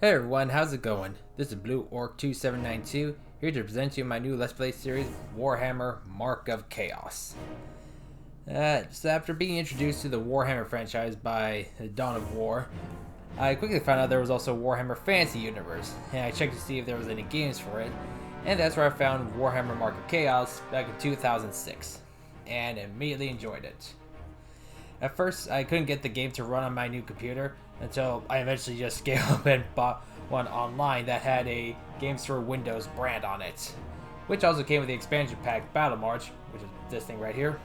Hey everyone, how's it going? This is Blue Orc 2792 here to present you my new Let's Play series, Warhammer Mark of Chaos. So after being introduced to the Warhammer franchise by the Dawn of War, I quickly found out there was also Warhammer Fantasy Universe, and I checked to see if there was any games for it, and that's where I found Warhammer Mark of Chaos back in 2006, and immediately enjoyed it. At first, I couldn't get the game to run on my new computer until I eventually just scaled up and bought one online that had a Games for Windows brand on it, which also came with the expansion pack Battle March, which is this thing right here,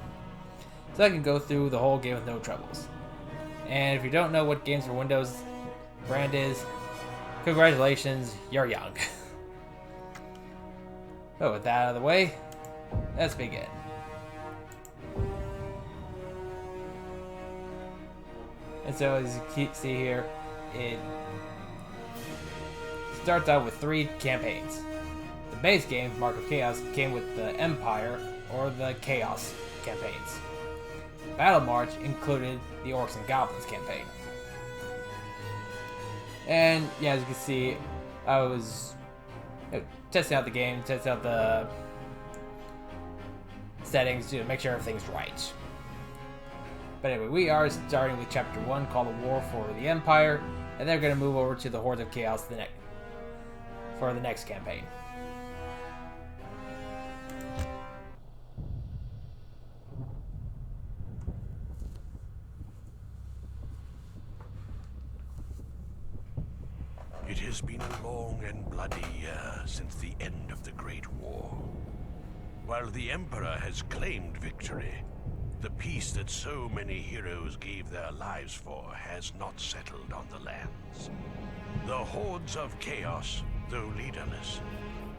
so I can go through the whole game with no troubles. And if you don't know what Games for Windows brand is, congratulations, you're young. But with that out of the way, let's begin. And so as you see here, it starts out with 3 campaigns. The base game, Mark of Chaos, came with the Empire or the Chaos campaigns. Battle March included the Orcs and Goblins campaign. And yeah, as you can see, I was testing out the game, testing out the settings to make sure everything's right. But anyway, we are starting with Chapter 1 called The War for the Empire, and then we're going to move over to the Hordes of Chaos for the next campaign. It has been a long and bloody year since the end of the Great War. While the Emperor has claimed victory, the peace that so many heroes gave their lives for has not settled on the lands. The Hordes of Chaos, though leaderless,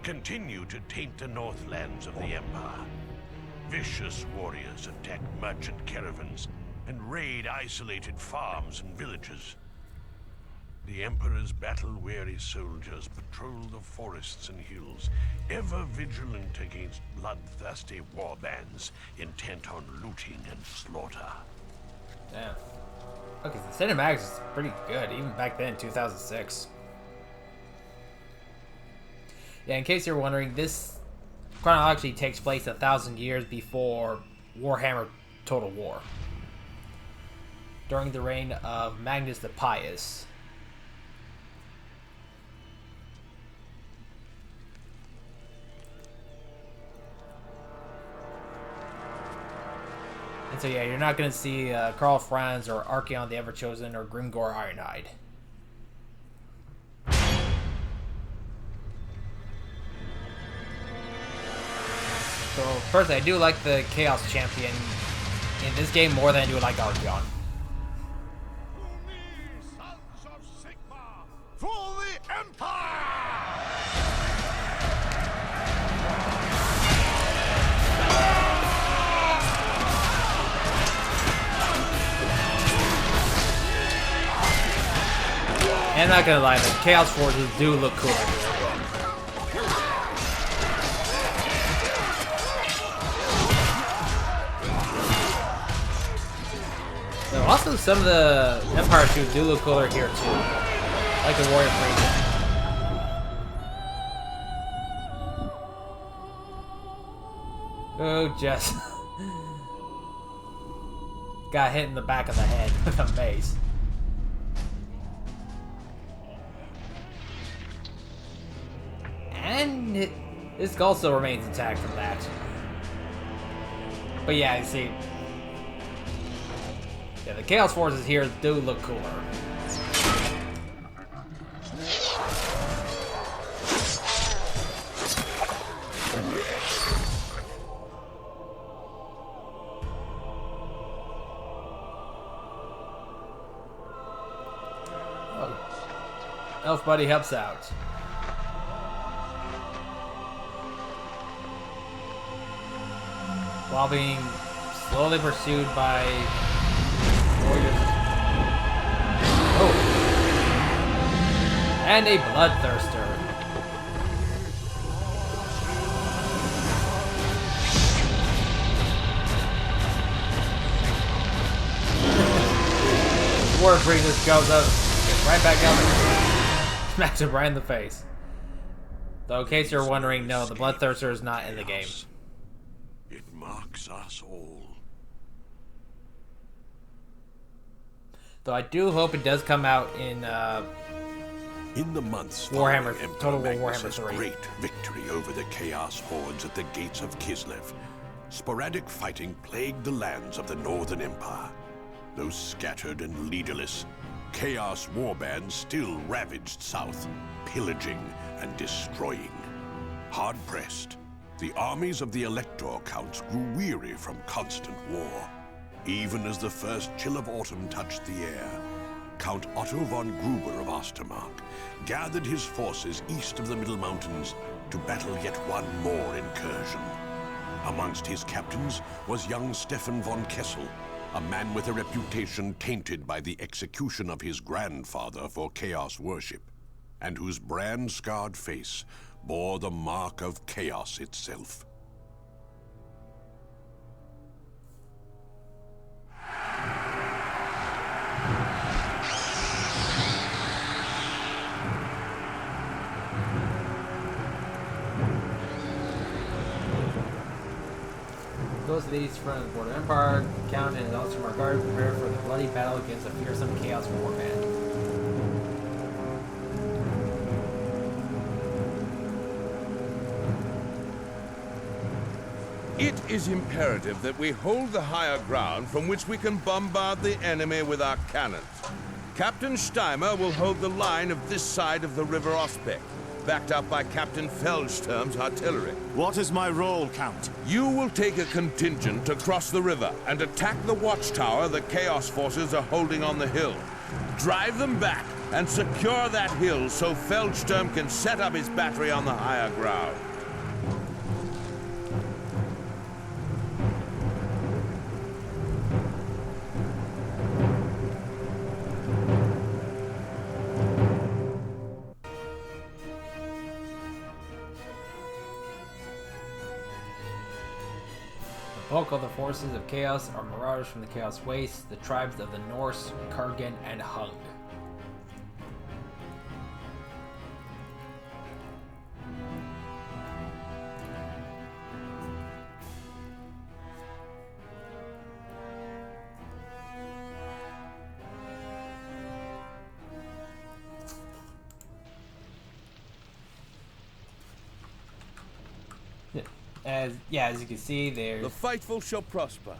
continue to taint the northlands of the Empire. Vicious warriors attack merchant caravans and raid isolated farms and villages. The Emperor's battle-weary soldiers patrol the forests and hills, ever vigilant against bloodthirsty warbands intent on looting and slaughter. Damn. Okay, the cinematics is pretty good, even back then in 2006. Yeah, in case you're wondering, this chronologically takes place 1,000 years before Warhammer Total War, during the reign of Magnus the Pious. And so yeah, you're not going to see Karl Franz or Archeon the Everchosen or Grimgor Ironhide. So first, I do like the Chaos Champion in this game more than I do like Archeon. Sons of Sigma, for the Empire! And I'm not gonna lie, the Chaos Forces do look cool. So also some of the Empire shoes do look cooler here too, like the Warrior Freedom. Oh, just got hit in the back of the head with a mace. And his skull still remains intact from that. But yeah, you see, yeah, the Chaos Forces here do look cooler. Oh, Elf Buddy helps out. While being slowly pursued by warriors. Oh! And a bloodthirster. Warrior Priest just goes up, gets right back up. Smacked him right in the face. Though, in case you're wondering, no, the Bloodthirster is not in the game. It marks us all. Though I do hope it does come out in In the months Warhammer, following Total War Emperor Warhammer Magnus's 3. great victory over the Chaos Hordes at the gates of Kislev, sporadic fighting plagued the lands of the Northern Empire. Though scattered and leaderless, Chaos warbands still ravaged South, pillaging and destroying. Hard-pressed, the armies of the Elector Counts grew weary from constant war. Even as the first chill of autumn touched the air, Count Otto von Gruber of Ostermark gathered his forces east of the Middle Mountains to battle yet one more incursion. Amongst his captains was young Stefan von Kessel, a man with a reputation tainted by the execution of his grandfather for chaos worship, and whose brand-scarred face bore the mark of chaos itself. Those of these from the Border Empire, Count and also Margard prepare for the bloody battle against a fearsome Chaos Warband. It is imperative that we hold the higher ground from which we can bombard the enemy with our cannons. Captain Steimer will hold the line of this side of the River Ospek, backed up by Captain Feldsturm's artillery. What is my role, Count? You will take a contingent to cross the river and attack the watchtower the Chaos forces are holding on the hill. Drive them back and secure that hill so Feldsturm can set up his battery on the higher ground. The bulk of the forces of Chaos are marauders from the Chaos Wastes, the tribes of the Norse, Kurgan, and Hung. As you can see, there's The faithful shall prosper.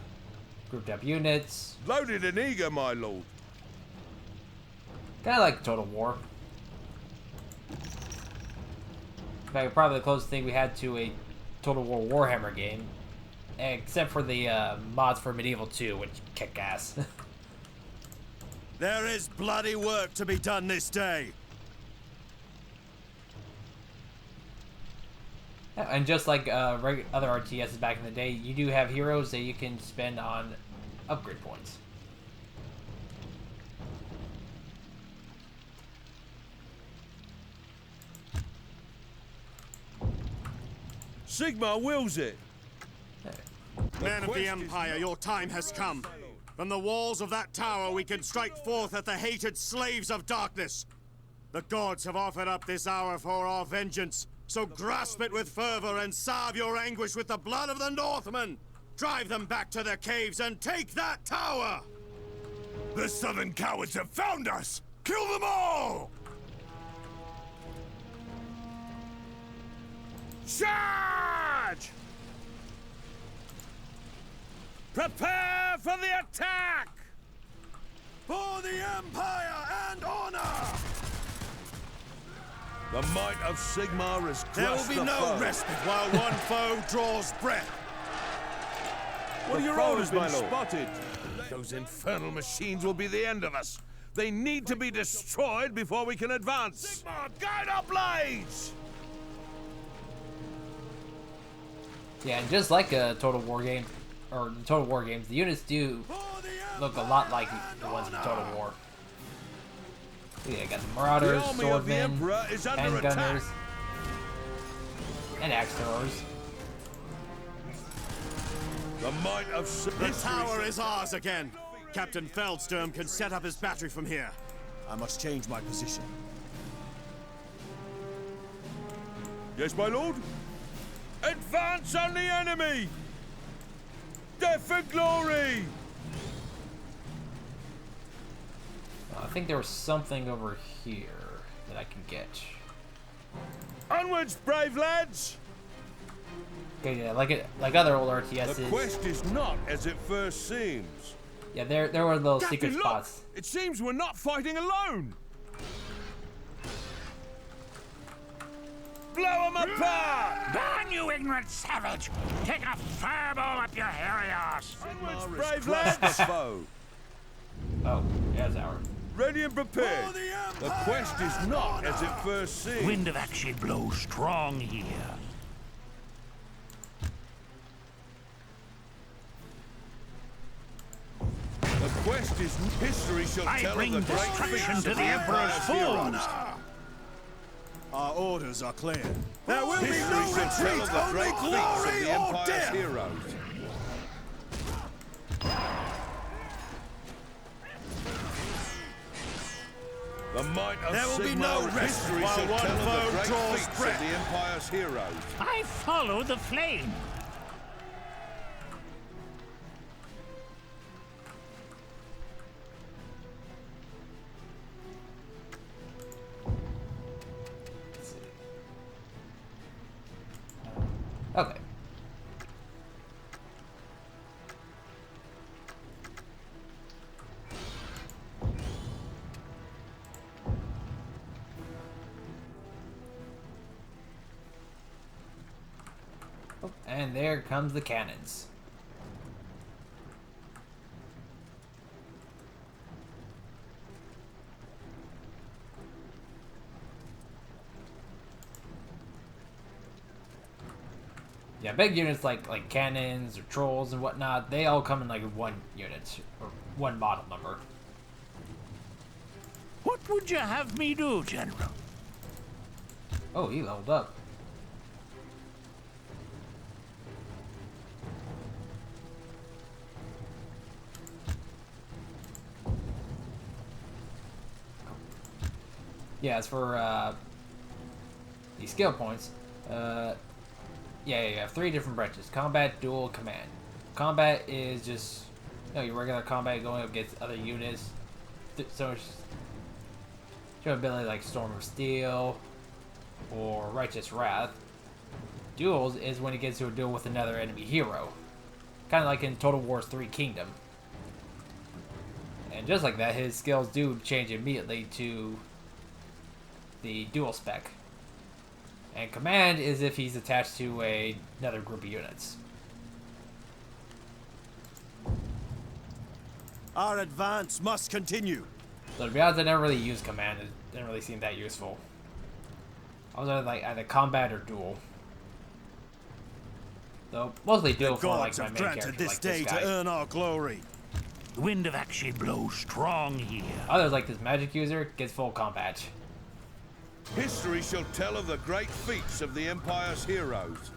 grouped up units. Loaded and eager, my lord. Kind of like Total War. In fact, probably the closest thing we had to a Total War Warhammer game, except for the mods for Medieval 2, which kick ass. There is bloody work to be done this day. And just like other RTSs back in the day, you do have heroes that you can spend on upgrade points. Sigmar wills it. Men of the Empire, your time has come. From the walls of that tower we can strike forth at the hated slaves of darkness. The gods have offered up this hour for our vengeance. So grasp it with fervor and salve your anguish with the blood of the Northmen! Drive them back to their caves and take that tower! The southern cowards have found us! Kill them all! Charge! Prepare for the attack! For the Empire and honor! The might of Sigmar is There will crushed be the no foe. respite while one foe draws breath. What are your orders, my lord? Spotted. Those infernal machines will be the end of us. They need to be destroyed before we can advance. Sigmar, guide our blades! Yeah, and just like a Total War game, or the Total War games, the units do look a lot like the ones in Total War. Yeah, got the Marauders, The army of the Swordmen, Emperor is under Handgunners, attack. and Axe Throwers. The might of The tower is ours again. Captain Feldsturm can set up his battery from here. I must change my position. Yes, my lord. Advance on the enemy! Death for glory! I think there was something over here that I can get. Onwards, brave lads! Okay, yeah, like other old RTSs. The quest is not as it first seems. Yeah, there were little Captain, secret look! spots. It seems we're not fighting alone! Blow them apart! Burn, you ignorant savage! Take a fireball up your hairy ass! Onwards, brave lads! Oh, there's our. Ready and prepared. The quest is not as it first seems. Wind of action blows strong here. The quest is history shall I tell bring of the great destruction feats to of the Emperor's Empire's foes. heroes. Our orders are clear. There will be History no shall tell retreat, of the only great feats of glory the or Empire's death. heroes. The might of There will be Sigmar no rest history while shall one tell of foe the great draws feats breath. of the Empire's heroes. I follow the flame. Let's see. Okay. Oh, and there comes the cannons. Yeah, big units like cannons or trolls and whatnot, they all come in like one unit or one model number. What would you have me do, General? Oh, he leveled up. Yeah, as for the skill points, yeah, you have 3 different branches: combat, duel, command. Combat is just your regular combat going up against other units. So show ability like Storm of Steel or Righteous Wrath. Duels is when it gets to a duel with another enemy hero, kind of like in Total War 3 Kingdom. And just like that, his skills do change immediately to the dual spec. And command is if he's attached to another group of units. Our advance must continue. So to be honest, I never really used command. It didn't really seem that useful. I was either combat or duel. So mostly duel The for like gods my have main granted character, this like day this guy. to earn our glory. The wind of action blows strong here. Others like this magic user gets full combat. History shall tell of the great feats of the Empire's heroes.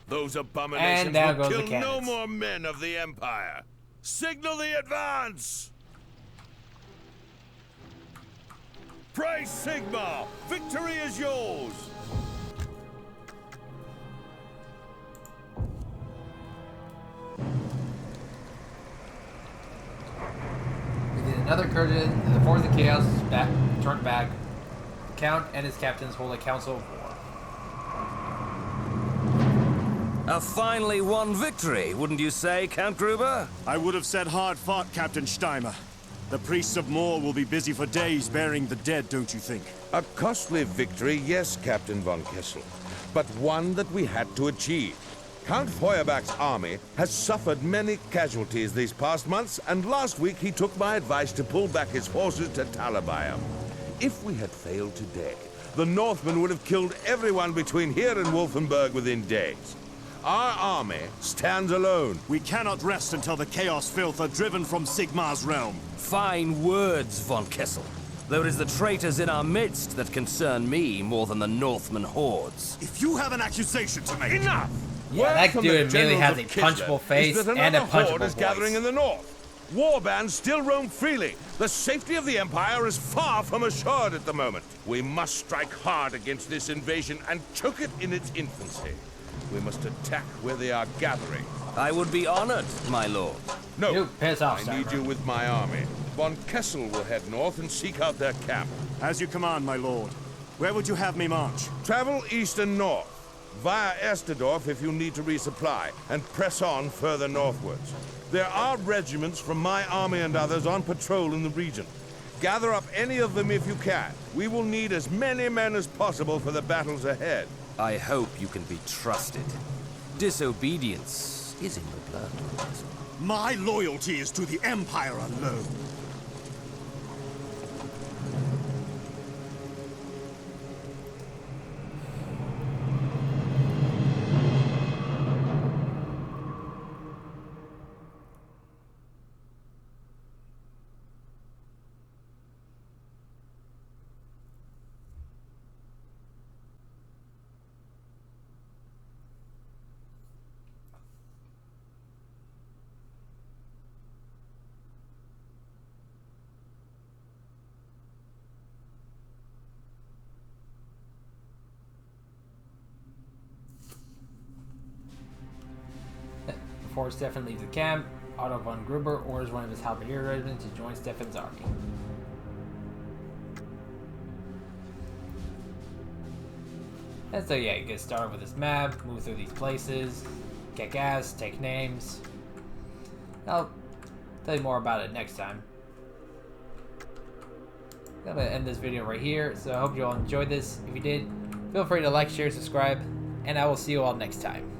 Those abominations And down will goes the kill no cannons. more men of the Empire. Signal the advance! Praise Sigmar! Victory is yours! We did another incursion in the Force of Chaos turned back. The Count and his captains hold a council of war. A finely won victory, wouldn't you say, Count Gruber? I would have said hard fought, Captain Steimer. The priests of Moor will be busy for days burying the dead, don't you think? A costly victory, yes, Captain von Kessel, but one that we had to achieve. Count Feuerbach's army has suffered many casualties these past months, and last week he took my advice to pull back his forces to Talabayam. If we had failed today, the Northmen would have killed everyone between here and Wolfenburg within days. Our army stands alone. We cannot rest until the Chaos filth are driven from Sigmar's realm. Fine words, von Kessel. Though it is the traitors in our midst that concern me more than the Northman hordes. If you have an accusation to make... Enough! Yeah, Word that from dude the immediately generals has a of Kislev punchable face is that and a another horde punchable is gathering voice. in the north. Warbands still roam freely. The safety of the Empire is far from assured at the moment. We must strike hard against this invasion and choke it in its infancy. We must attack where they are gathering. I would be honored, my lord. No, You piss off, I need Steimer. you with my army. Von Kessel will head north and seek out their camp. As you command, my lord. Where would you have me march? Travel east and north, via Esterdorf if you need to resupply, and press on further northwards. There are regiments from my army and others on patrol in the region. Gather up any of them if you can. We will need as many men as possible for the battles ahead. I hope you can be trusted. Disobedience is in the blood. My loyalty is to the Empire alone. Before Stefan leaves the camp, Otto von Gruber orders one of his halberdier regiments to join Stefan's army. And so yeah, you get started with this map, move through these places, kick ass, take names. I'll tell you more about it next time. I'm going to end this video right here, so I hope you all enjoyed this. If you did, feel free to like, share, subscribe, and I will see you all next time.